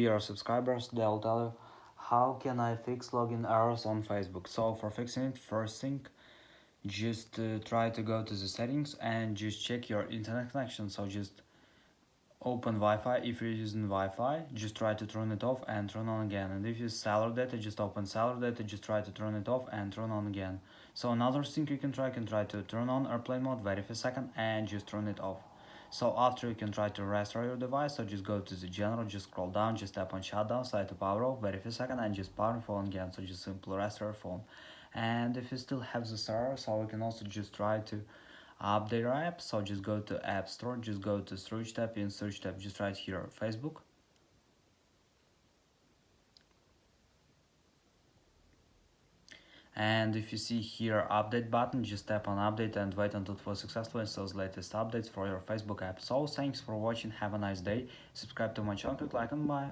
Your subscribers, they'll tell you how can I fix login errors on Facebook. So for fixing it, first thing, just try to go to the settings and just check your internet connection. So just open Wi-Fi. If you're using Wi-Fi, just try to turn it off and turn on again. And if you use cellular data, just open cellular data, just try to turn it off and turn on again. So another thing you can try to turn on airplane mode, wait for a second and just turn it off. So after you can try to restore your device, so just go to the general, just scroll down, just tap on shutdown, slide to power off, wait for a second and just power phone again. So just simply restore your phone. And if you still have this error, so you can also just try to update your app. So just go to App Store, just go to search tab, in search tab just right here Facebook, and if you see here update button, just tap on update and wait until it was successful installs latest updates for your Facebook app. So thanks for watching, have a nice day, subscribe to my channel, click like and bye.